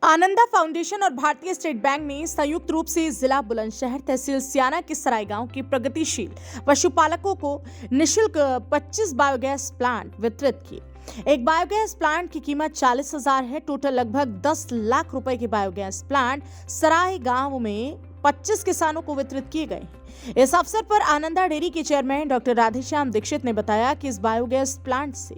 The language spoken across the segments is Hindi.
आनंदा फाउंडेशन और भारतीय स्टेट बैंक ने संयुक्त रूप से जिला बुलंदशहर तहसील सियाना के सराय गांव के प्रगतिशील पशुपालकों को निःशुल्क 25 बायोगैस प्लांट वितरित किए। एक बायोगैस प्लांट की कीमत 40,000 है। टोटल लगभग 10 लाख रुपए के बायोगैस प्लांट सराय गांव में 25 किसानों को वितरित किए गए। इस अवसर पर आनंदा डेयरी के चेयरमैन डॉक्टर राधेश्याम दीक्षित ने बताया कि इस बायोगैस प्लांट से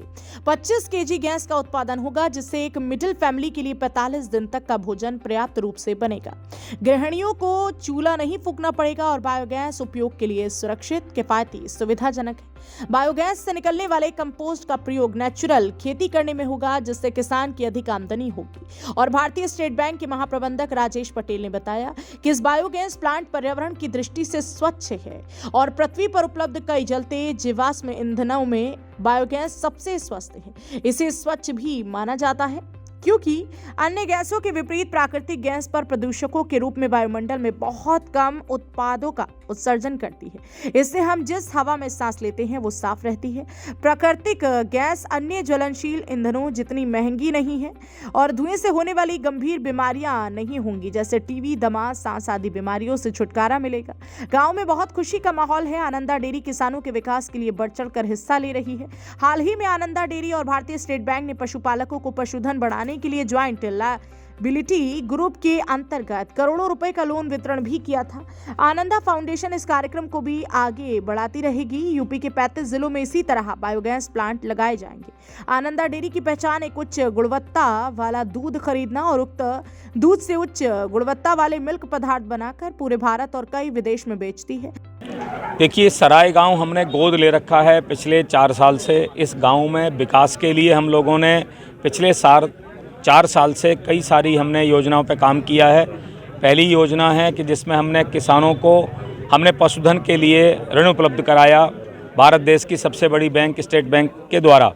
25 केजी गैस का उत्पादन होगा, जिससे एक मिडिल फैमिली के लिए 45 दिन तक का भोजन पर्याप्त रूप से बनेगा। गृहिणियों को चूल्हा नहीं फूंकना पड़ेगा और बायोगैस उपयोग के लिए सुरक्षित, किफायती, सुविधाजनक है। बायोगैस से निकलने वाले कंपोस्ट का प्रयोग नेचुरल खेती करने में होगा, जिससे किसान की अधिक आमदनी होगी। और भारतीय स्टेट बैंक के महाप्रबंधक राजेश पटेल ने बताया कि इस बायोगैस प्लांट पर्यावरण की दृष्टि से स्वच्छ है और पृथ्वी पर उपलब्ध कई जलते जीवाश्म ईंधनों में बायोगैस सबसे स्वस्थ है। इसे स्वच्छ भी माना जाता है क्योंकि अन्य गैसों के विपरीत प्राकृतिक गैस पर प्रदूषकों के रूप में वायुमंडल में बहुत कम उत्पादों का उत्सर्जन करती है। इससे हम जिस हवा में सांस लेते हैं वो साफ रहती है। प्राकृतिक गैस अन्य ज्वलनशील ईंधनों जितनी महंगी नहीं है और धुएं से होने वाली गंभीर बीमारियां नहीं होंगी, जैसे टीबी, दमा, सांस आदि बीमारियों से छुटकारा मिलेगा। गांव में बहुत खुशी का माहौल है। आनंदा डेयरी किसानों के विकास के लिए बढ़ चढ़कर हिस्सा ले रही है। हाल ही में आनंदा डेयरी और भारतीय स्टेट बैंक ने पशुपालकों को पशुधन बढ़ाने के लिए ज्वाइंट लायबिलिटी ग्रुप के अंतर्गत करोड़ों रुपए का लोन वितरण भी किया था। आनंदा फाउंडेशन इस कार्यक्रम को भी आगे बढ़ाती रहेगी। यूपी के 35 जिलों में इसी तरह बायोगैस प्लांट लगाए जाएंगे। आनंदा डेयरी की पहचान एक उच्च गुणवत्ता वाला दूध खरीदना और उक्त दूध से उच्च गुणवत्ता वाले मिल्क पदार्थ बनाकर पूरे भारत और कई विदेश में बेचती है। देखिए, सराय गांव हमने गोद ले रखा है पिछले 4 साल से। इस गांव में विकास के लिए हम लोगों ने पिछले 4 साल से कई सारी हमने योजनाओं पर काम किया है। पहली योजना है कि जिसमें हमने किसानों को पशुधन के लिए ऋण उपलब्ध कराया भारत देश की सबसे बड़ी बैंक स्टेट बैंक के द्वारा।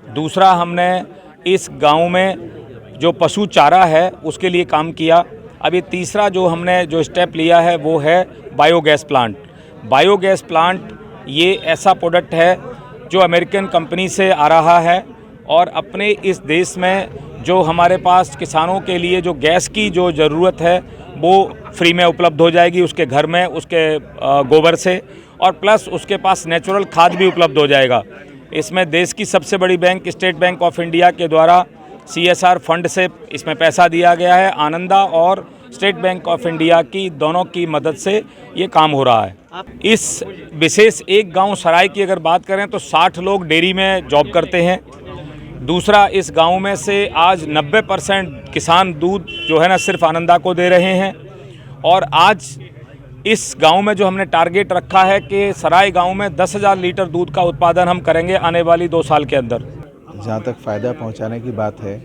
दूसरा, हमने इस गांव में जो पशु चारा है उसके लिए काम किया। अभी तीसरा जो स्टेप लिया है वो है बायोगैस प्लांट। बायोगैस प्लांट ये ऐसा प्रोडक्ट है जो अमेरिकन कंपनी से आ रहा है और अपने इस देश में जो हमारे पास किसानों के लिए जो गैस की जो ज़रूरत है वो फ्री में उपलब्ध हो जाएगी उसके घर में, उसके गोबर से, और प्लस उसके पास नेचुरल खाद भी उपलब्ध हो जाएगा। इसमें देश की सबसे बड़ी bank state bank of India के द्वारा CSR फंड से इसमें पैसा दिया गया है। आनंदा और स्टेट बैंक ऑफ इंडिया की दोनों की मदद से ये काम हो रहा है। इस विशेष एक गांव सराय की अगर बात करें तो 60 लोग डेयरी में जॉब करते हैं। दूसरा, इस गांव में से आज 90% किसान दूध जो है ना सिर्फ आनंदा को दे रहे हैं। और आज इस गांव में जो हमने टारगेट रखा है कि सराय गांव में 10,000 लीटर दूध का उत्पादन हम करेंगे आने वाली 2 साल के अंदर। जहाँ तक फ़ायदा पहुँचाने की बात है,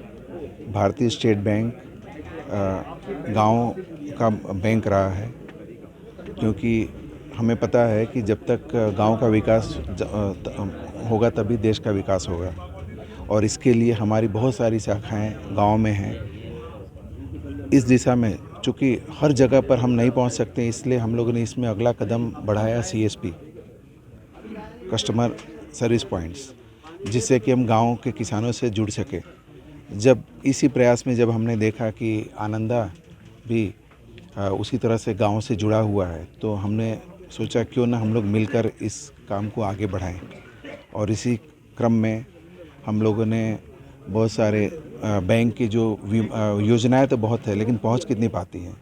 भारतीय स्टेट बैंक गांव का बैंक रहा है, क्योंकि हमें पता है कि जब तक गांव का विकास होगा तभी देश का विकास होगा। और इसके लिए हमारी बहुत सारी शाखाएं गांव में हैं। इस दिशा में चूँकि हर जगह पर हम नहीं पहुंच सकते, इसलिए हम लोगों ने इसमें अगला कदम बढ़ाया CSP, कस्टमर सर्विस पॉइंट्स, जिससे कि हम गांव के किसानों से जुड़ सके। जब इसी प्रयास में जब हमने देखा कि आनंदा भी उसी तरह से गांव से जुड़ा हुआ है, तो हमने सोचा क्यों ना हम लोग मिलकर इस काम को आगे बढ़ाएं। और इसी क्रम में हम लोगों ने बहुत सारे बैंक की जो योजनाएं तो बहुत है, लेकिन पहुंच कितनी पाती हैं,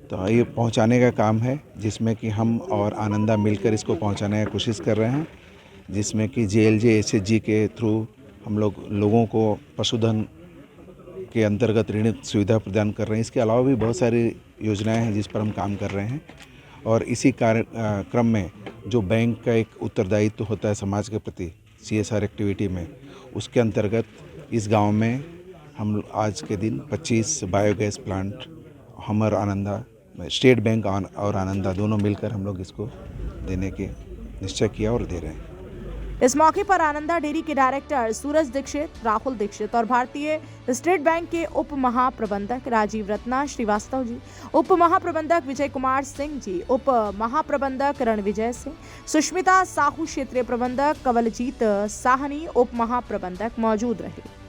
तो ये पहुंचाने का काम है, जिसमें कि हम और आनंदा मिलकर इसको पहुंचाने की कोशिश कर रहे हैं। जिसमें कि JLJ SHG के थ्रू हम लोगों को पशुधन के अंतर्गत ऋण सुविधा प्रदान कर रहे हैं। इसके अलावा भी बहुत सारी योजनाएं हैं जिस पर हम काम कर रहे हैं। और इसी कार्यक्रम में जो बैंक का एक उत्तरदायित्व होता है समाज के प्रति CSR एक्टिविटी में, उसके अंतर्गत इस गांव में हम आज के दिन 25 बायोगैस प्लांट हम और आनंदा, स्टेट बैंक और आनंदा दोनों मिलकर हम लोग इसको देने के निश्चय किया और दे रहे हैं। इस मौके पर आनंदा डेयरी के डायरेक्टर सूरज दीक्षित, राहुल दीक्षित और भारतीय स्टेट बैंक के उप महाप्रबंधक राजीव रत्ना श्रीवास्तव जी, उप महाप्रबंधक विजय कुमार सिंह जी, उप महाप्रबंधक रणविजय सिंह, सुष्मिता साहू, क्षेत्रीय प्रबंधक कवलजीत साहनी, उप महाप्रबंधक मौजूद रहे।